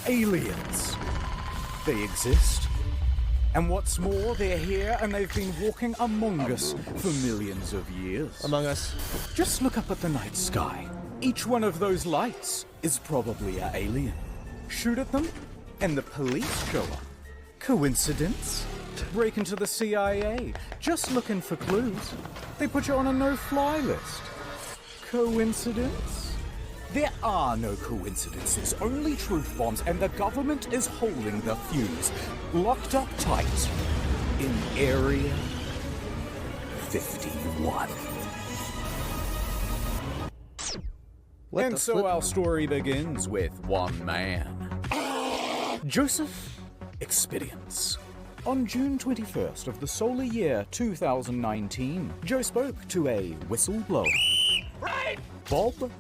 aliens. They exist. And what's more, they're here and they've been walking among us for millions of years. Among Us. Just look up at the night sky. Each one of those lights is probably an alien. Shoot at them, and the police show up. Coincidence? Break into the CIA, just looking for clues. They put you on a no-fly list. Coincidence? There are no coincidences, only truth bombs, and the government is holding the fuse, locked up tight in Area 51. And so our story begins with one man, Joseph Experience. On June 21st of the solar year 2019, Joe spoke to a whistleblower, Bob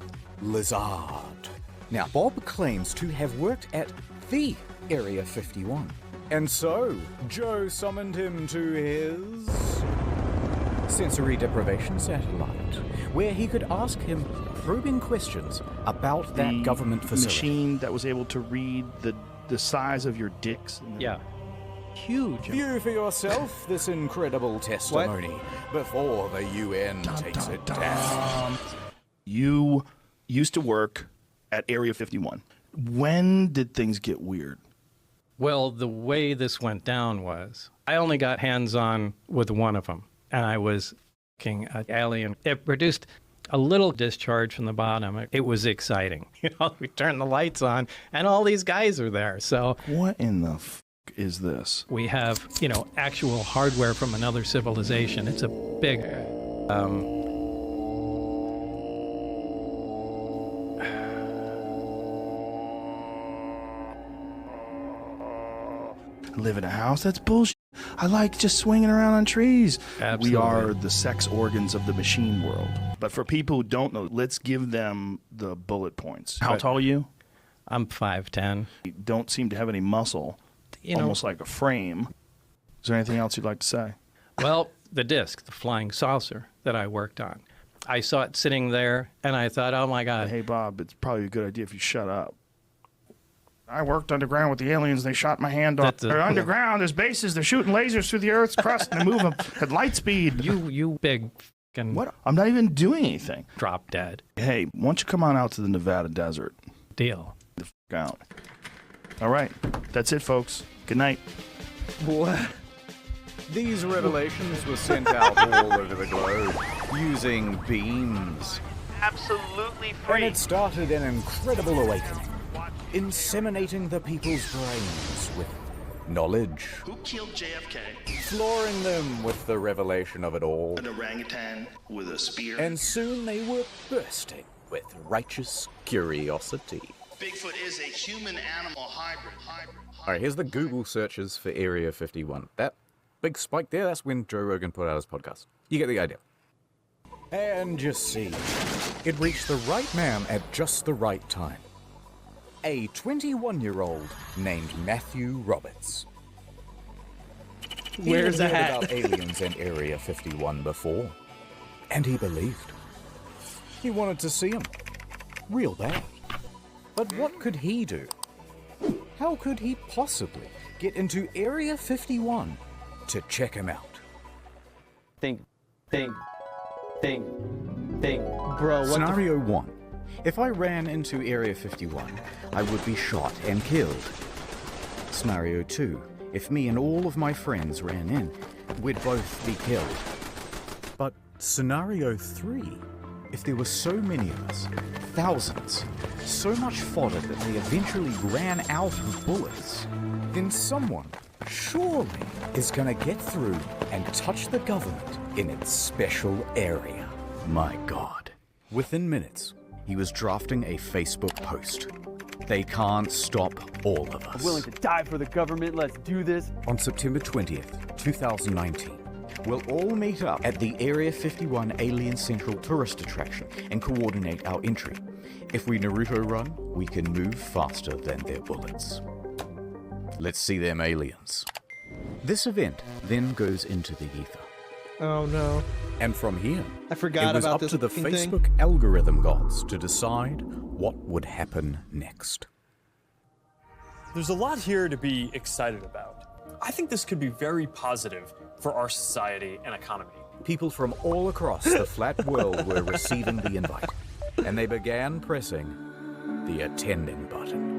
Lazard. Now, Bob claims to have worked at the Area 51. And so, Joe summoned him to his sensory deprivation satellite, where he could ask him probing questions about that government facility. Machine that was able to read the size of your dicks. Yeah. Huge. View for yourself this incredible testimony before the UN takes it down. You used to work at Area 51. When did things get weird? Well, the way this went down was I only got hands-on with one of them, and I was fucking an alien. It produced a little discharge from the bottom. It was exciting. You know, we turned the lights on, and all these guys are there. So What in the is this? we have, you know, actual hardware from another civilization. It's a big... Live in a house? That's bullshit. I like just swinging around on trees. Absolutely. We are the sex organs of the machine world. But for people who don't know, let's give them the bullet points. How tall are you? I'm 5'10". You don't seem to have any muscle. You know, almost like a frame. Is there anything else you'd like to say? well, the disc, the flying saucer that I worked on. I saw it sitting there, and I thought, oh, my God. Hey, Bob, it's probably a good idea if you shut up. I worked underground with the aliens. They shot my hand off. They're underground. There's bases. They're shooting lasers through the Earth's crust and they move them at light speed. You big fucking What? I'm not even doing anything. drop dead. Hey, why don't you come on out to the Nevada desert? Deal. The out. All right. That's it, folks. Good night. What? These revelations were sent out all over the globe using beams. Absolutely And free. it started an incredible awakening, inseminating the people's brains with knowledge, Who killed JFK? flooring them with the revelation of it all. An orangutan with a spear. And soon they were bursting with righteous curiosity. Bigfoot is a human-animal hybrid. Alright, here's the Google searches for Area 51. That big spike there, that's when Joe Rogan put out his podcast. You get the idea. And just see, it reached the right man at just the right time. A 21-year-old named Matthew Roberts. Where's He the had heard hat? about aliens in Area 51 before, and he believed. He wanted to see them, real bad. But what could he do? How could he possibly get into Area 51 to check him out? Think. Bro, what Scenario 1. If I ran into Area 51, I would be shot and killed. Scenario 2. If me and all of my friends ran in, we'd both be killed. But Scenario 3. If there were so many of us, thousands, so much fodder that they eventually ran out of bullets, then someone, surely, is gonna get through and touch the government in its special area. My God. Within minutes, he was drafting a Facebook post. They can't stop all of us. Willing to die for the government. Let's do this. On September 20th, 2019, we'll all meet up at the Area 51 Alien Central Tourist Attraction and coordinate our entry. If we Naruto run, we can move faster than their bullets. Let's see them aliens. This event then goes into the ether. Oh no. And from here, I forgot it was about up this to the fucking thing. Facebook algorithm gods to decide what would happen next. There's a lot here to be excited about. I think this could be very positive for our society and economy. People from all across the flat world were receiving the invite, and they began pressing the attending button.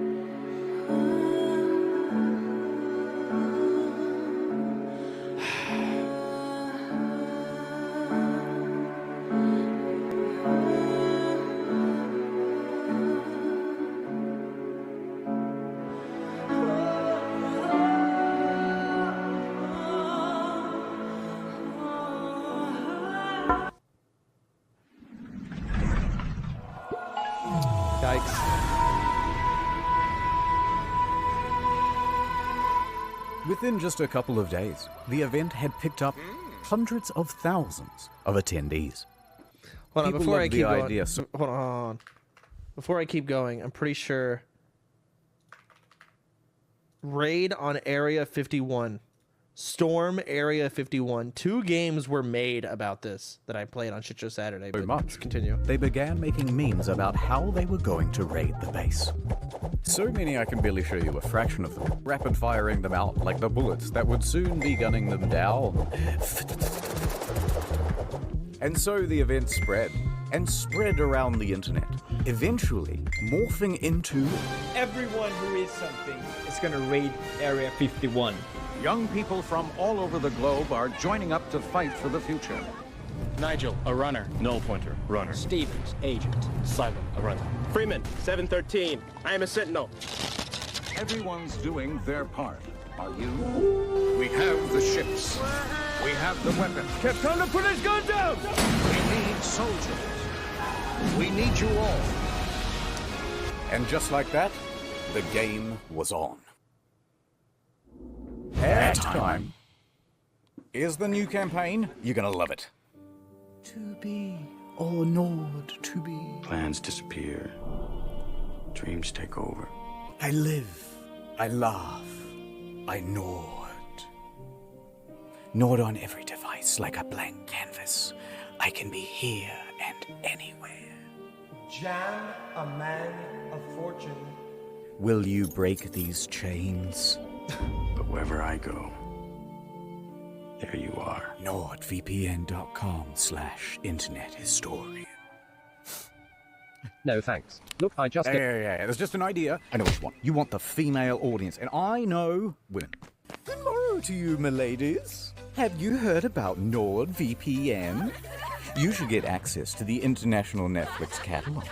Within just a couple of days, the event had picked up hundreds of thousands of attendees. Hold on, People before I loved keep the going. idea. Hold on. Before I keep going, I'm pretty sure Raid on Area 51, Storm Area 51. 2 games were made about this that I played on Shit Show Saturday. But much. let's continue. They began making memes about how they were going to raid the base. So many I can barely show you a fraction of them, rapid firing them out like the bullets that would soon be gunning them down. And so the event spread, and spread around the internet, eventually morphing into Everyone who is something is gonna raid Area 51. Young people from all over the globe are joining up to fight for the future. Nigel, a runner. Null pointer, runner. Stevens, agent. Silent, a runner. Freeman, 713. I am a sentinel. Everyone's doing their part. Are you? We have the ships. We have the weapons. Captain, put his gun down! We need soldiers. We need you all. And just like that, the game was on. Ad time. Here's the new campaign. You're gonna love it. To be or not to be. Plans disappear. Dreams take over. I live. I laugh. I nod. Nod on every device like a blank canvas. I can be here and anywhere. Jam, a man of fortune. Will you break these chains? But wherever I go, there you are. NordVPN.com/internet historian. No, thanks. Look, I just... Hey, there's just an idea. I know what you want. You want the female audience, and I know women. Hello to you, miladies. Have you heard about NordVPN? You should get access to the international Netflix catalog.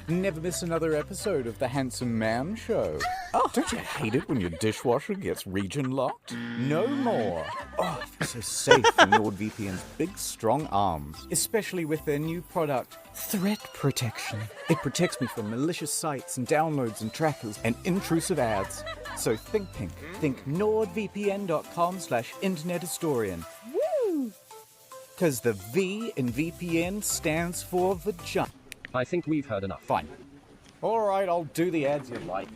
Never miss another episode of The Handsome Man Show. Oh, don't you hate it when your dishwasher gets region locked? No more. Oh, I feel so safe in NordVPN's big, strong arms, especially with their new product, Threat Protection. It protects me from malicious sites and downloads and trackers and intrusive ads. So think pink. Think NordVPN.com/internet historian. Woo! Because the V in VPN stands for vagina. I think we've heard enough. Fine. All right, I'll do the ads you like.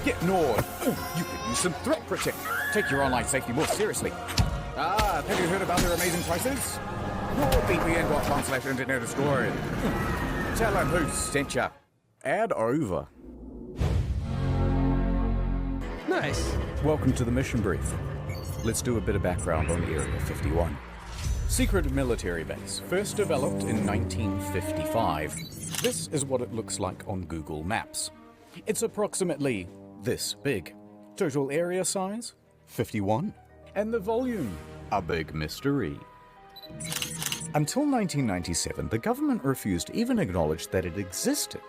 Get Nord. Ooh, you could use some threat protection. Take your online safety more seriously. Have you heard about their amazing prices? NordVPN.com/internet historian. Tell them who sent ya. Ad over. Nice. Welcome to the mission brief. Let's do a bit of background on Area 51. Secret military base, first developed in 1955. This is what it looks like on Google Maps. It's approximately this big. Total area size, 51. And the volume, a big mystery. Until 1997, the government refused to even acknowledge that it existed.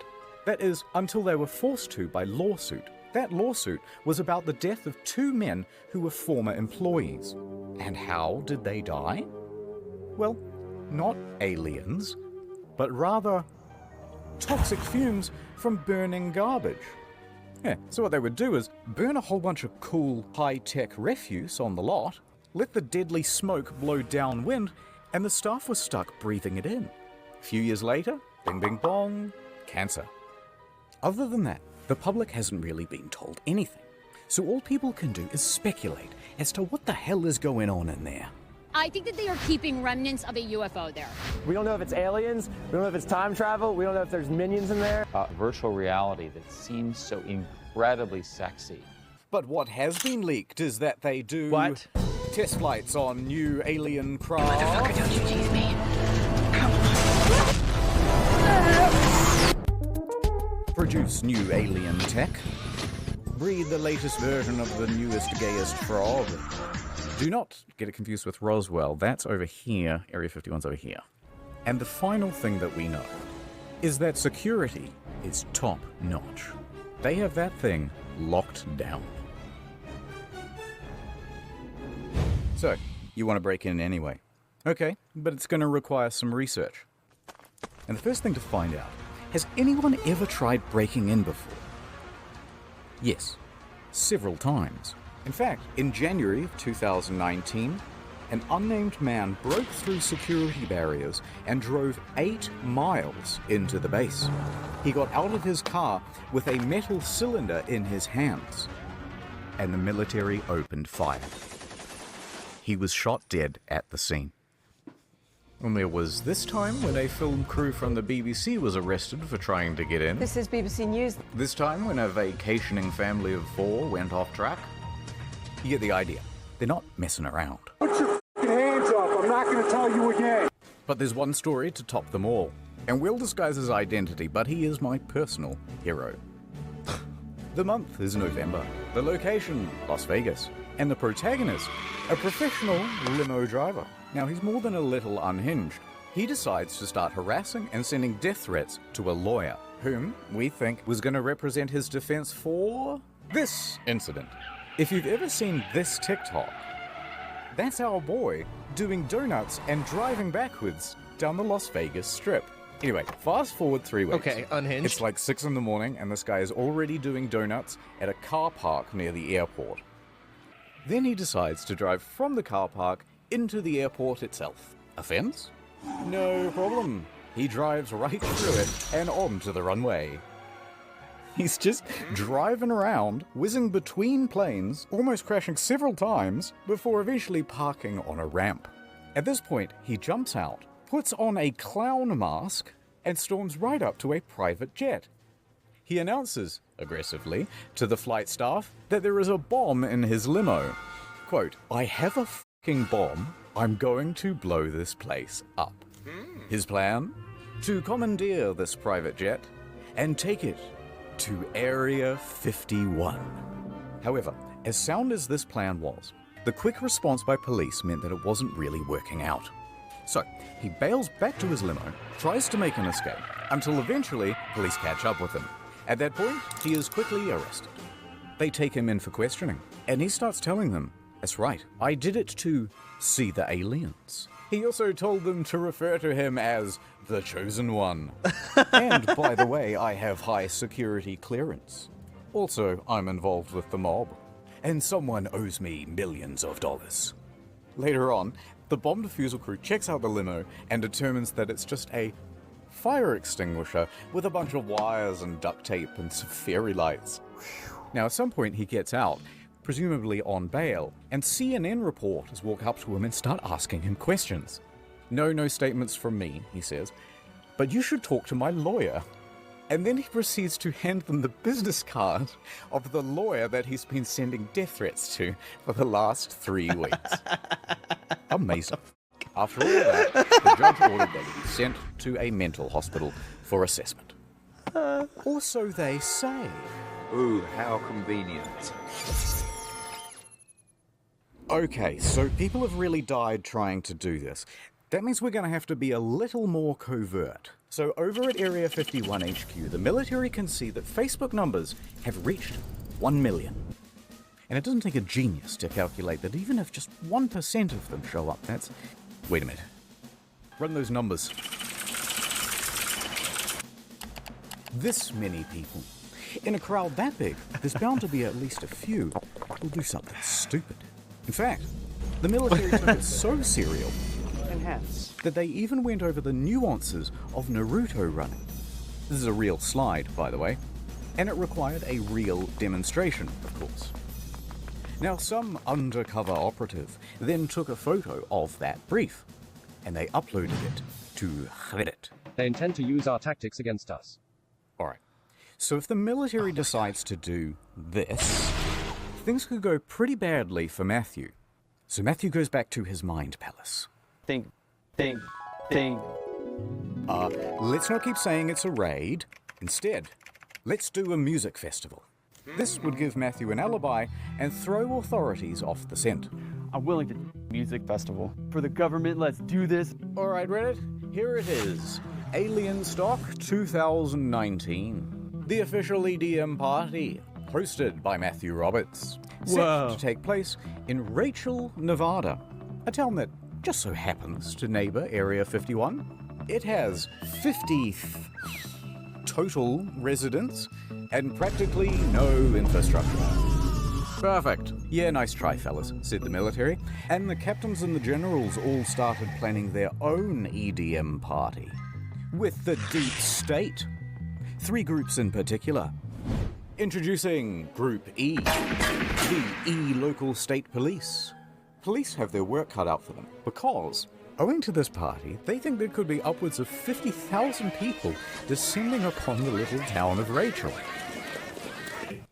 That is, until they were forced to by lawsuit. That lawsuit was about the death of 2 men who were former employees. And how did they die? Well, not aliens, but rather toxic fumes from burning garbage. Yeah, so what they would do is burn a whole bunch of cool, high-tech refuse on the lot, let the deadly smoke blow downwind, and the staff was stuck breathing it in. A few years later, bing bing bong, cancer. Other than that, the public hasn't really been told anything. So all people can do is speculate as to what the hell is going on in there. I think that they are keeping remnants of a UFO there. We don't know if it's aliens, we don't know if it's time travel, we don't know if there's minions in there. Virtual reality that seems so incredibly sexy. But what has been leaked is that they do test flights on new alien craft. Motherfucker, don't you tease me. Produce new alien tech. Breed the latest version of the newest, gayest frog. Do not get it confused with Roswell. That's over here. Area 51's over here. And the final thing that we know is that security is top notch. They have that thing locked down. So, you want to break in anyway. Okay, but it's going to require some research. And the first thing to find out, has anyone ever tried breaking in before? Yes, several times. In fact, in January of 2019, an unnamed man broke through security barriers and drove 8 miles into the base. He got out of his car with a metal cylinder in his hands, and the military opened fire. He was shot dead at the scene. And there was this time when a film crew from the BBC was arrested for trying to get in. This is BBC News. This time when a vacationing family of 4 went off track. You get the idea. They're not messing around. Put your hands up. I'm not going to tell you again. But there's one story to top them all. And we'll disguise his identity, but he is my personal hero. The month is November. The location, Las Vegas. And the protagonist, a professional limo driver. Now, he's more than a little unhinged. He decides to start harassing and sending death threats to a lawyer, whom we think was going to represent his defense for this incident. If you've ever seen this TikTok, that's our boy doing donuts and driving backwards down the Las Vegas Strip. Anyway, fast forward 3 weeks. Okay, unhinged. It's like 6 in the morning and this guy is already doing donuts at a car park near the airport. Then he decides to drive from the car park into the airport itself. Offense? No problem. He drives right through it and onto the runway. He's just driving around, whizzing between planes, almost crashing several times, before eventually parking on a ramp. At this point, he jumps out, puts on a clown mask, and storms right up to a private jet. He announces, aggressively, to the flight staff that there is a bomb in his limo. Quote, "I have a f***ing bomb. I'm going to blow this place up." His plan? To commandeer this private jet and take it to Area 51. However, as sound as this plan was, the quick response by police meant that it wasn't really working out. So, he bails back to his limo, tries to make an escape, until eventually police catch up with him. At that point, he is quickly arrested. They take him in for questioning, and he starts telling them, "That's right, I did it to see the aliens." He also told them to refer to him as the Chosen One. And, by the way, I have high security clearance. Also, I'm involved with the mob, and someone owes me millions of dollars. Later on, the bomb defusal crew checks out the limo and determines that it's just a fire extinguisher with a bunch of wires and duct tape and some fairy lights. Now, at some point, he gets out, presumably on bail, and CNN reporters walk up to him and start asking him questions. No statements from me, he says, but you should talk to my lawyer. And then he proceeds to hand them the business card of the lawyer that he's been sending death threats to for the last 3 weeks. Amazing. After all of that, the judge ordered that he be sent to a mental hospital for assessment. Or so they say. Ooh, how convenient. Okay, so people have really died trying to do this. That means we're going to have to be a little more covert. So over at Area 51 HQ, the military can see that Facebook numbers have reached 1 million. And it doesn't take a genius to calculate that even if just 1% of them show up, that's... Wait a minute. Run those numbers. This many people. In a crowd that big, there's bound to be at least a few who'll do something stupid. In fact, the military took it so serial that they even went over the nuances of Naruto running. This is a real slide, by the way, and it required a real demonstration, of course. Now, some undercover operative then took a photo of that brief, and they uploaded it to Reddit. They intend to use our tactics against us. Alright, so if the military decides to do this, things could go pretty badly for Matthew. So Matthew goes back to his mind palace. Think. Let's not keep saying it's a raid. Instead, let's do a music festival. This would give Matthew an alibi and throw authorities off the scent. I'm willing to music festival. For the government, let's do this. Alright, Reddit, here it is. Alien Stock 2019. The official EDM party, hosted by Matthew Roberts. Set to take place in Rachel, Nevada, a town that just so happens to neighbor Area 51. It has 50 total residents and practically no infrastructure. Perfect. Yeah, nice try, fellas, said the military. And the captains and the generals all started planning their own EDM party. With the deep state. 3 groups in particular. Introducing Group E, the E local state police. Police have their work cut out for them because, owing to this party, they think there could be upwards of 50,000 people descending upon the little town of Rachel.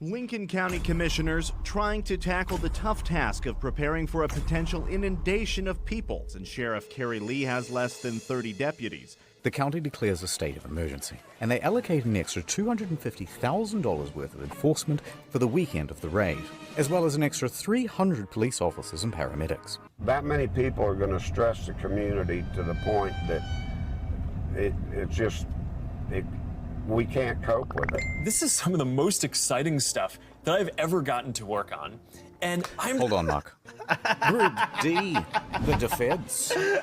Lincoln County commissioners trying to tackle the tough task of preparing for a potential inundation of people, and Sheriff Kerry Lee has less than 30 deputies. The county declares a state of emergency, and they allocate an extra $250,000 worth of enforcement for the weekend of the raid, as well as an extra 300 police officers and paramedics. That many people are going to stress the community to the point that we can't cope with it. This is some of the most exciting stuff that I've ever gotten to work on. And Hold on, Mark. Group D, the defense. And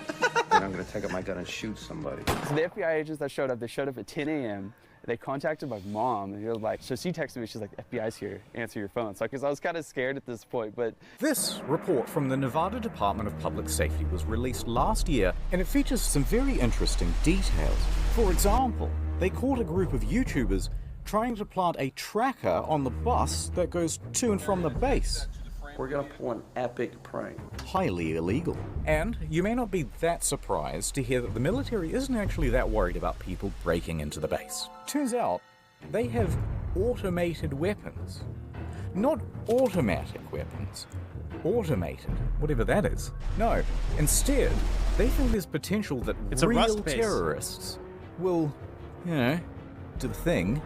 I'm going to take out my gun and shoot somebody. So the FBI agents that showed up, they showed up at 10 a.m. They contacted my mom, and she was like, so she texted me, she's like, FBI's here, answer your phone. So, because I was kind of scared at this point, but... This report from the Nevada Department of Public Safety was released last year, and it features some very interesting details. For example, they caught a group of YouTubers trying to plant a tracker on the bus that goes to and from the base. We're gonna pull an epic prank. Highly illegal. And you may not be that surprised to hear that the military isn't actually that worried about people breaking into the base. Turns out, they have automated weapons. Not automatic weapons. Automated, whatever that is. No, instead, they think there's potential that real terrorists will, do the thing,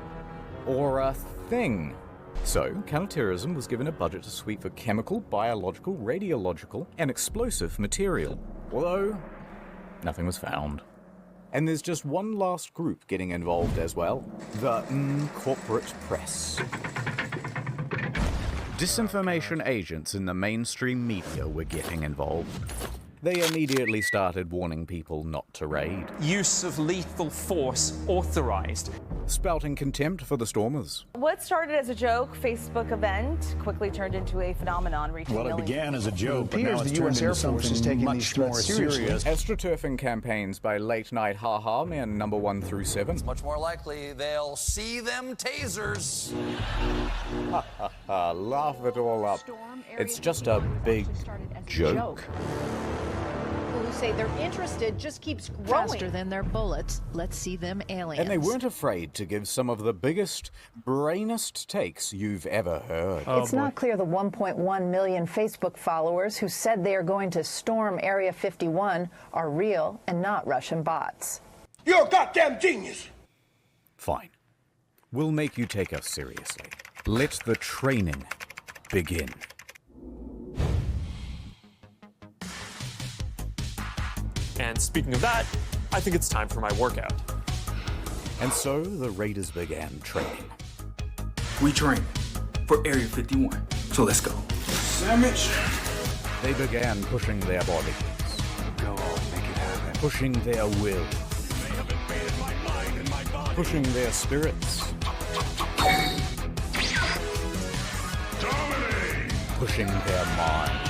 or a thing. So, counterterrorism was given a budget to sweep for chemical, biological, radiological, and explosive material. Although, nothing was found. And there's just one last group getting involved as well. The corporate press. Disinformation agents in the mainstream media were getting involved. They immediately started warning people not to raid. Use of lethal force authorized. Spouting contempt for the stormers. What started as a joke Facebook event quickly turned into a phenomenon reaching Well, it began as a joke, but now the it's U.S. turned Air into Force is something taking much these more threats seriously. serious. AstroTurfing campaigns by late-night ha-ha man number 1 through 7. It's much more likely they'll see them tasers. Ha ha ha, laugh it all up. It's just a big joke. People who say they're interested just keeps growing. Faster than their bullets. Let's see them aliens. And they weren't afraid to give some of the biggest, brainest takes you've ever heard. It's not clear the 1.1 million Facebook followers who said they are going to storm Area 51 are real and not Russian bots. You're a goddamn genius! Fine. We'll make you take us seriously. Let the training begin. And speaking of that, I think it's time for my workout. And so the raiders began training. We train for Area 51, so let's go. Sandwich. They began pushing their bodies. Go on, make it happen. Pushing their will. Pushing their spirits. Dominate. Pushing their minds.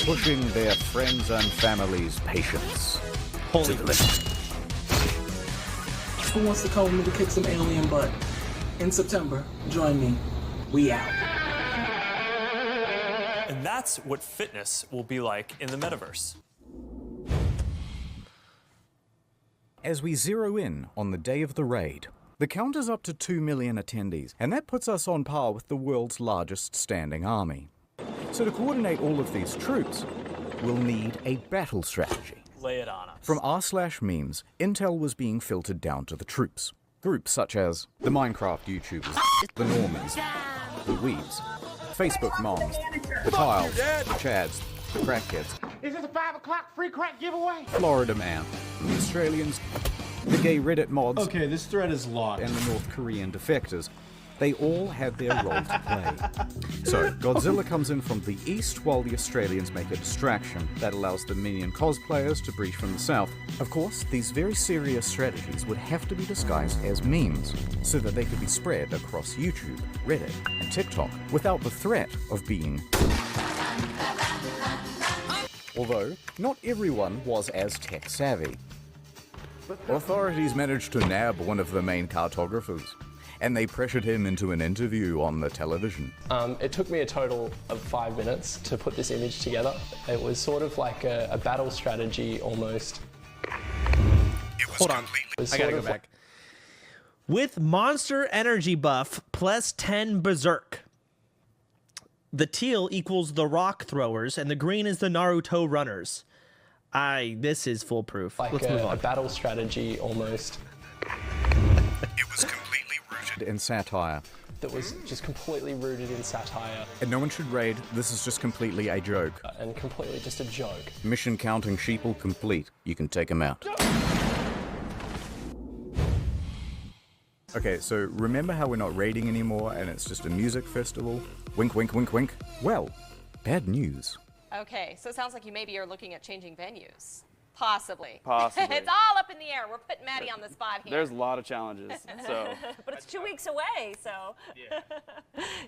Pushing their friends and families' patience. Holy list. Who wants to come with me to kick some alien butt? in September. Join me. We out. And that's what fitness will be like in the metaverse. As we zero in on the day of the raid, the count is up to 2 million attendees, and that puts us on par with the world's largest standing army. So to coordinate all of these troops, we'll need a battle strategy. Lay it on us. From r/memes, intel was being filtered down to the troops. Groups such as the Minecraft YouTubers, the Normans, the Weebs, Facebook moms, the Tiles, the Chads, the Crackheads, Is this a 5 o'clock free crack giveaway? Florida Man, the Australians, the gay Reddit mods, Okay, this thread is locked. and the North Korean defectors. They all had their role to play. So, Godzilla comes in from the east while the Australians make a distraction that allows the minion cosplayers to breach from the south. Of course, these very serious strategies would have to be disguised as memes so that they could be spread across YouTube, Reddit, and TikTok without the threat of being... Although, not everyone was as tech-savvy. Authorities managed to nab one of the main cartographers, and they pressured him into an interview on the television. It took me a total of 5 minutes to put this image together. It was sort of like a battle strategy almost. Hold on, I gotta go back. With Monster Energy buff plus 10 Berserk. The teal equals the Rock Throwers, and the green is the Naruto Runners. This is foolproof. Like Let's move on. a battle strategy almost. It was completely rooted in satire. That was just completely rooted in satire. And no one should raid, this is just completely a joke. And completely just a joke. Mission counting sheeple complete. You can take them out. Okay, so remember how we're not raiding anymore and it's just a music festival? Wink, wink, wink, wink. Well, bad news. Okay, so it sounds like you maybe are looking at changing venues. Possibly. Possibly. It's all up in the air. We're putting Maddie on the spot here. There's a lot of challenges, so. But it's 2 weeks away, so.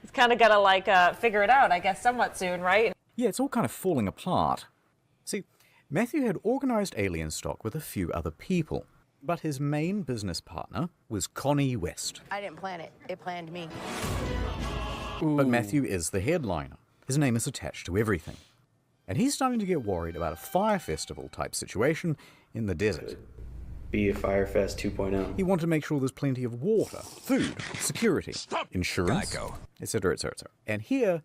It's kind of got to like figure it out, I guess, somewhat soon, right? Yeah, it's all kind of falling apart. See, Matthew had organized Alien Stock with a few other people, but his main business partner was Connie West. I didn't plan it. It planned me. But Matthew is the headliner. His name is attached to everything. And he's starting to get worried about a fire festival type situation in the desert. Be a Firefest 2.0. He wanted to make sure there's plenty of water, food, security, insurance, etc., etc. And here,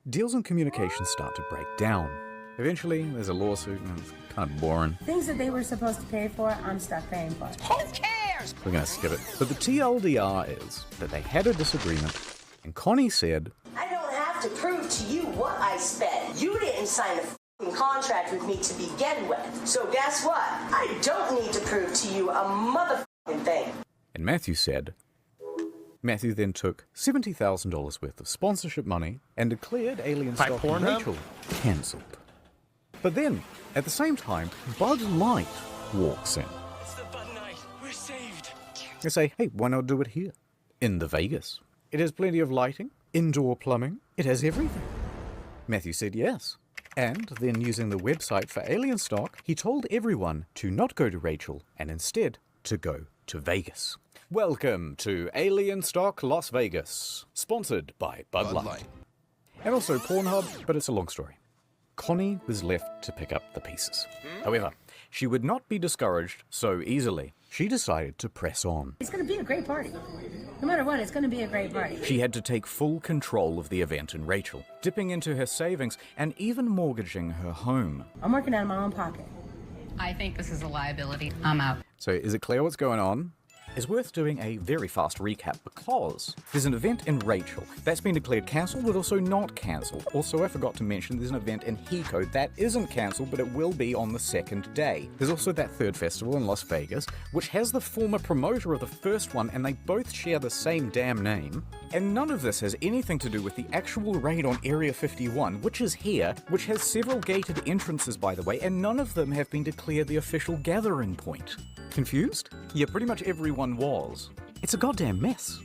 deals and communications start to break down. Eventually, there's a lawsuit, and it's kind of boring. Things that they were supposed to pay for, I'm stuck paying for. Who cares? We're going to skip it. But the TLDR is that they had a disagreement, and Connie said, I don't have to prove to you what I spent. You didn't sign a f***ing contract with me to begin with. So guess what? I don't need to prove to you a motherfucking thing. And Matthew said, Matthew then took $70,000 worth of sponsorship money and declared Alien Stock and Rachel cancelled. But then, at the same time, Bud Light walks in. It's the Bud Night. We're saved. They say, hey, why not do it here? In the Vegas. It has plenty of lighting, indoor plumbing, it has everything. Matthew said yes. And then using the website for Alien Stock, he told everyone to not go to Rachel and instead to go to Vegas. Welcome to Alien Stock Las Vegas, sponsored by Bud Light. And also Pornhub, but it's a long story. Connie was left to pick up the pieces. However, she would not be discouraged so easily. She decided to press on. It's going to be a great party. No matter what, it's going to be a great party. She had to take full control of the event in Rachel, dipping into her savings and even mortgaging her home. I'm working out of my own pocket. I think this is a liability. I'm out. So is it clear what's going on? It's worth doing a very fast recap because there's an event in Rachel that's been declared cancelled but also not cancelled. Also, I forgot to mention there's an event in Hiko that isn't cancelled but it will be on the second day. There's also that third festival in Las Vegas which has the former promoter of the first one and they both share the same damn name. And none of this has anything to do with the actual raid on Area 51, which is here, which has several gated entrances by the way, and none of them have been declared the official gathering point. Confused? Yeah, pretty much everyone was. It's a goddamn mess.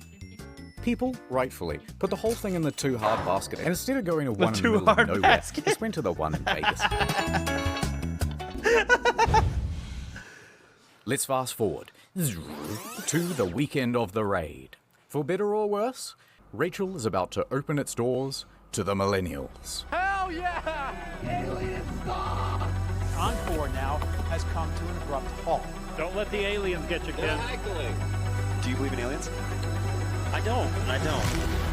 People, rightfully, put the whole thing in the too hard basket, and instead of going to one in the middle of nowhere, just went to the one in Vegas. Let's fast forward to the weekend of the raid. For better or worse, Rachel is about to open its doors to the millennials. Hell yeah! Alien Star! Encore now has come to an abrupt halt. Don't let the aliens get you, kid. Do you believe in aliens? I don't.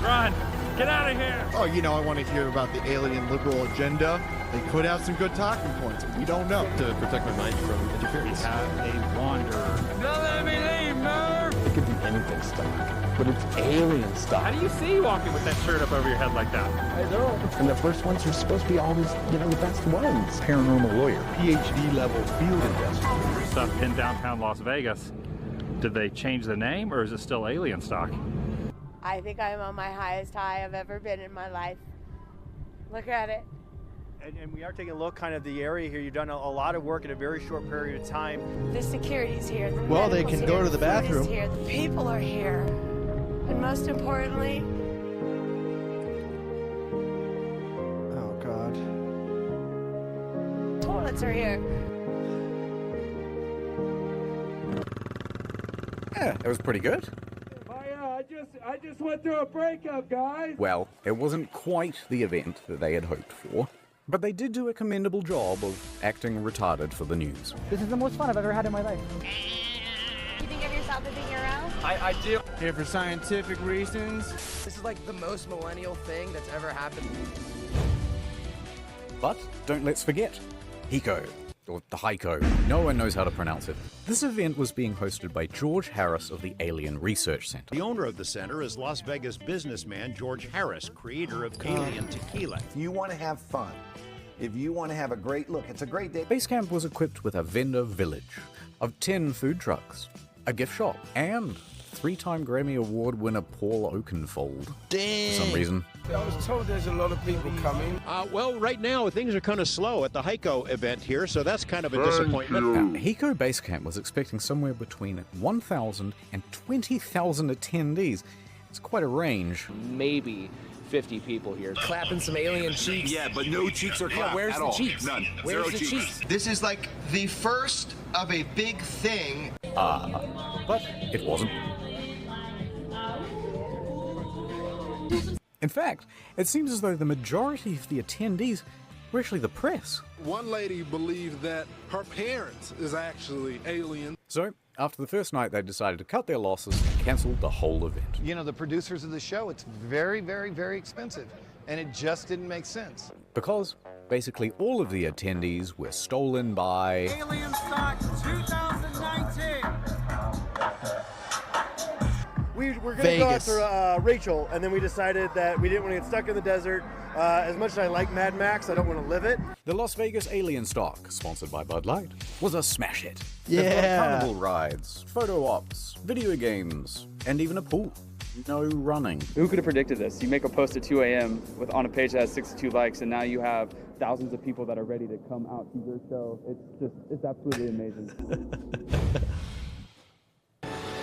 Run! Get out of here! Oh, you know, I want to hear about the alien liberal agenda. They could have some good talking points. We don't know. To protect my mind from interference. We have a wanderer. Don't let me leave, Merv! It could be anything stuff, but it's alien stuff. How do you see you walking with that shirt up over your head like that? I know. And the first ones are supposed to be always, the best ones. Paranormal lawyer. PhD level field investigator. Stuff in downtown Las Vegas. Did they change the name, or is it still alien stock? I think I'm on my highest high I've ever been in my life. Look at it. And we are taking a look kind of the area here. You've done a lot of work in a very short period of time. The security's here. The Well, they medical's can go here, to the food is bathroom. Here, the people are here. And most importantly... Oh, God. toilets are here. Yeah, it was pretty good. I just went through a breakup, guys. Well, it wasn't quite the event that they had hoped for, but they did do a commendable job of acting retarded for the news. This is the most fun I've ever had in my life. You think of yourself as a hero? I do. Here for scientific reasons. This is like the most millennial thing that's ever happened. But don't let's forget, Hiko, or the Heiko. No one knows how to pronounce it. This event was being hosted by George Harris of the Alien Research Center. The owner of the center is Las Vegas businessman George Harris, creator of Alien Tequila. If you want to have fun, if you want to have a great look, it's a great day. Base camp was equipped with a vendor village of 10 food trucks, a gift shop, and 3-time Grammy Award winner Paul Oakenfold. Dang. For some reason. I was told there's a lot of people coming. Well, right now things are kind of slow at the Heiko event here, so that's kind of a disappointment. Now, Hiko Base Camp was expecting somewhere between 1,000 and 20,000 attendees. It's quite a range. Maybe 50 people here. Clapping some alien cheeks. Yeah, but no cheeks are clapped where's at the all. cheeks? None. Where's Zero the cheeks? This is like the first of a big thing. But it wasn't. In fact, it seems as though the majority of the attendees were actually the press. One lady believed that her parents is actually alien. So, after the first night, they decided to cut their losses and cancelled the whole event. You know, the producers of the show, it's very, very, very expensive, and it just didn't make sense. Because basically all of the attendees were stolen by Alien Stock 2019. We were going to go after Rachel, and then we decided that we didn't want to get stuck in the desert. As much as I like Mad Max, I don't want to live it. The Las Vegas Alien Stock, sponsored by Bud Light, was a smash hit. Yeah. They've got carnival rides, photo ops, video games, and even a pool. No running. Who could have predicted this? You make a post at 2 a.m. on a page that has 62 likes, and now you have thousands of people that are ready to come out to your show. It's absolutely amazing.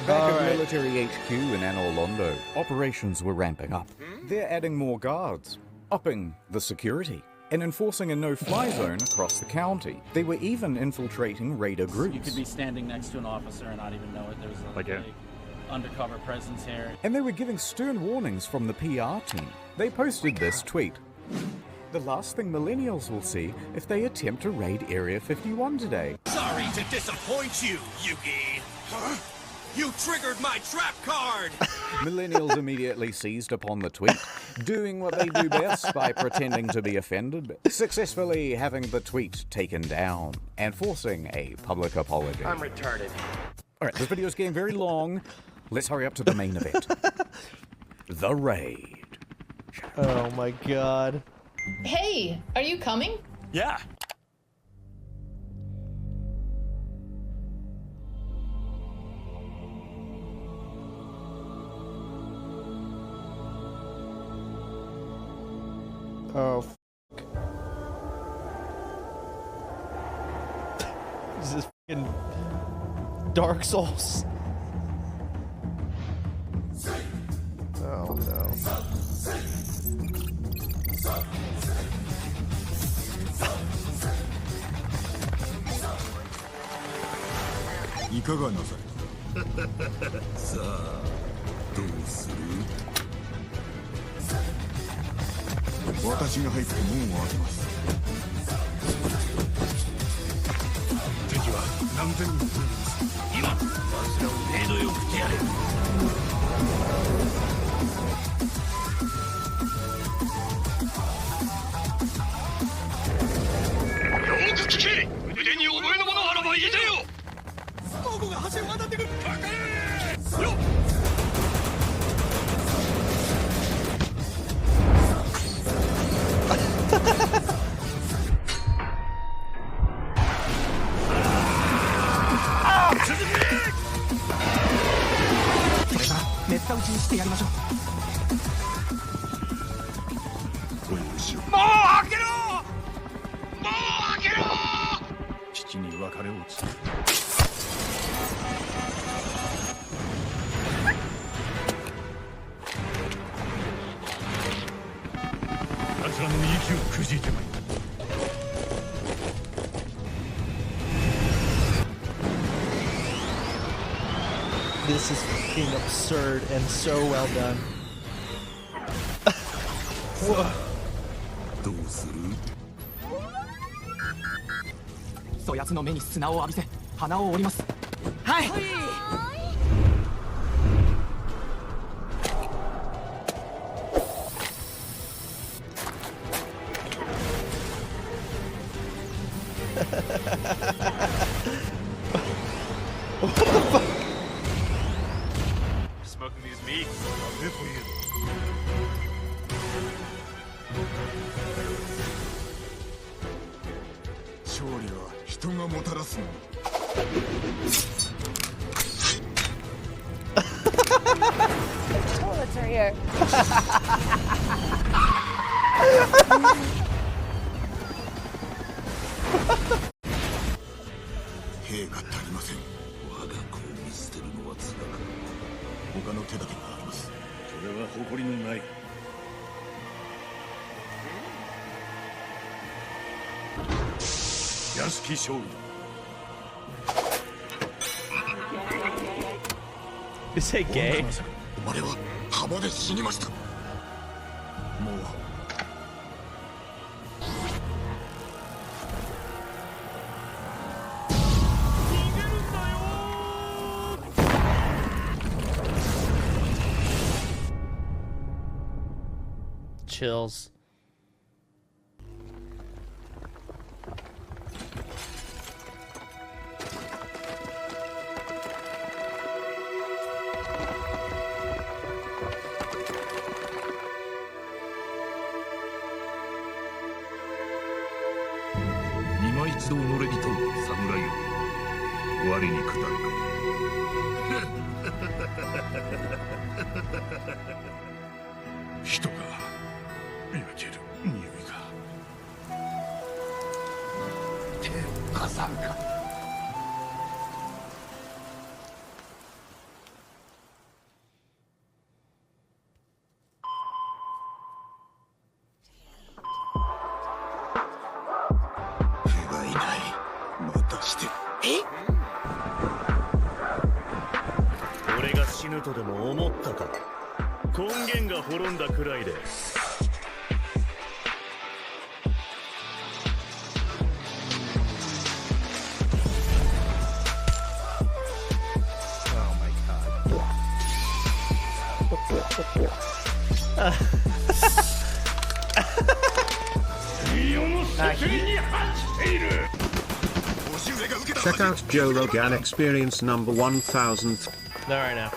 Back at military HQ in Anne Orlando, operations were ramping up. They're adding more guards, upping the security, and enforcing a no-fly zone across the county. They were even infiltrating raider groups. You could be standing next to an officer and not even know it. There's a undercover presence here. And they were giving stern warnings from the PR team. They posted this tweet. The last thing millennials will see if they attempt to raid Area 51 today. Sorry to disappoint you, Yugi. Huh? You triggered my trap card! Millennials immediately seized upon the tweet, doing what they do best by pretending to be offended, successfully having the tweet taken down, and forcing a public apology. I'm retarded. Alright, this video is getting very long. Let's hurry up to the main event. The raid. Oh my god. Hey, are you coming? Yeah. Oh, This is fucking Dark Souls. Oh no. 私が入って門を開けます。敵は何千人もいます。今わずらを程度よく手やれ。よく聞け。腕に覚えのものあれば言えてよ。孫が橋を渡ってくる。バカ野郎。よっ。打ちにしてやりましょう。お許しを。もう開けろ！もう開けろ！父に別れを告げる。奴らの息をくじいてまい。This is fucking absurd and so well done. どうする？そやつの目に砂を浴びせ鼻を折ります。はい。What the fuck? Smoking these meats. Good for you. 勝利は人がもたらすの。Oh, it's right here. 兵が足りません。我が子を見捨てるのは辛く、他の手立てがあります。それは誇りのない。屋敷勝利。Is it gay? お前は浜で死にました。もう。Chills.一度己に問う侍よ、我に下るか。人が焼ける匂いが。手を飾るか。俺が死ぬとでも思ったか。根源が滅んだくらいで。Check out Joe Rogan Experience number 1000th. Not right now.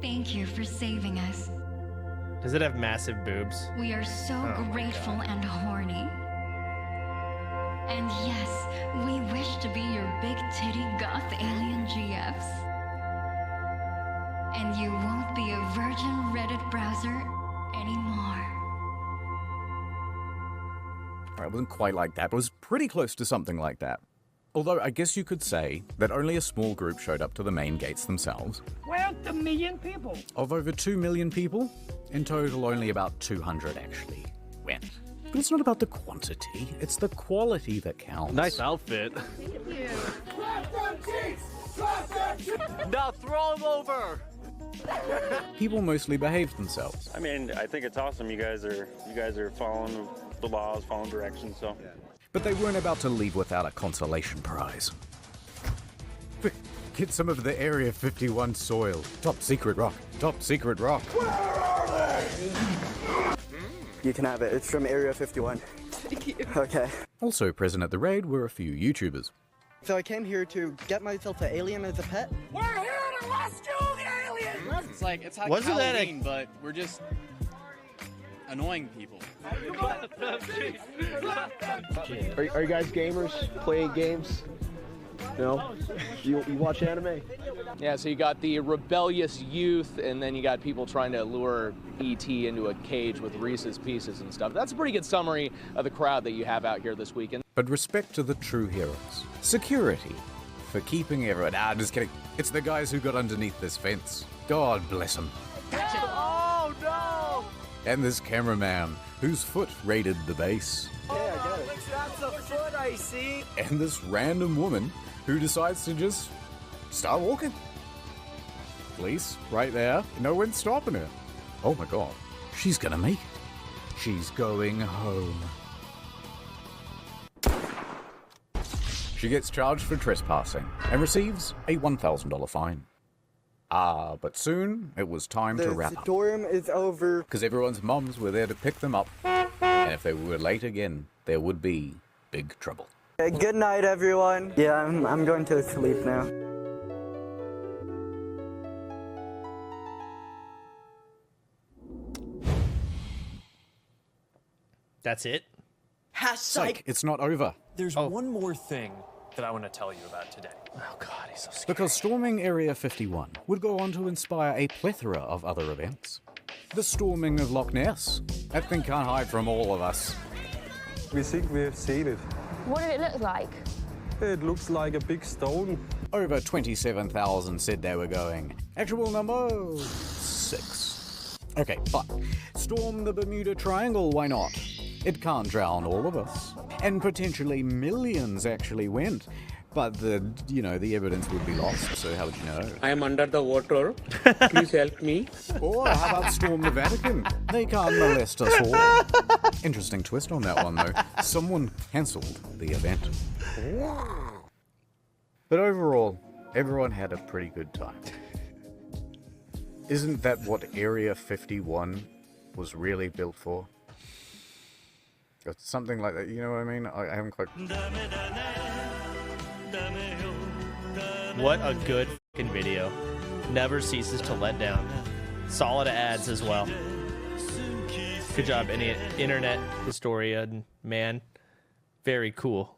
Thank you for saving us. Does it have massive boobs? We are so grateful and horny. And yes, we wish to be your big titty goth alien GFs. virgin Reddit browser anymore. It wasn't quite like that, but it was pretty close to something like that. Although I guess you could say that only a small group showed up to the main gates themselves. Well, a million people. Of over 2 million people, in total only about 200 actually went. But it's not about the quantity, it's the quality that counts. Nice outfit. Thank you. Now throw him over. People mostly behaved themselves. I mean, I think it's awesome. You guys are following the laws, following directions. So. Yeah. But they weren't about to leave without a consolation prize. Get some of the Area 51 soil. Top secret rock. Top secret rock. Where are they? You can have it. It's from Area 51. Thank you. Okay. Also present at the raid were a few YouTubers. So I came here to get myself an alien as a pet. We're here to rescue the aliens! It's like Wasn't Halloween, but we're just annoying people. Are you guys gamers? Playing games? No? You watch anime? Yeah, so you got the rebellious youth, and then you got people trying to lure E.T. into a cage with Reese's Pieces and stuff. That's a pretty good summary of the crowd that you have out here this weekend. But respect to the true heroes. Security. For keeping everyone... Ah, just kidding. It's the guys who got underneath this fence. God bless them. Oh, no! And this cameraman, whose foot raided the base. Yeah, I got it. That's a foot I see. And this random woman who decides to just start walking. Police, right there. No one's stopping her. Oh my god. She's gonna make it. She's going home. She gets charged for trespassing and receives a $1,000 fine. But soon it was time to wrap up. The storm is over. Because everyone's mums were there to pick them up. And if they were late again, there would be big trouble. Good night, everyone. Yeah, I'm going to sleep now. That's it? Psych, it's not over. There's one more thing that I want to tell you about today. Oh god, he's so scared. Because storming Area 51 would go on to inspire a plethora of other events. The storming of Loch Ness. That thing can't hide from all of us. We think we have seen it. What did it look like? It looks like a big stone. Over 27,000 said they were going. Actual number 6. Okay, but storm the Bermuda Triangle, why not? It can't drown all of us. And potentially millions actually went. But the evidence would be lost, so how would you know? I am under the water. Please help me. Or how about storm the Vatican? They can't molest us all. Interesting twist on that one, though. Someone cancelled the event. But overall, everyone had a pretty good time. Isn't that what Area 51 was really built for? It's something like that, you know what I mean? I haven't quite... What a good fucking video. Never ceases to let down. Solid ads as well. Good job, internet historian, man. Very cool.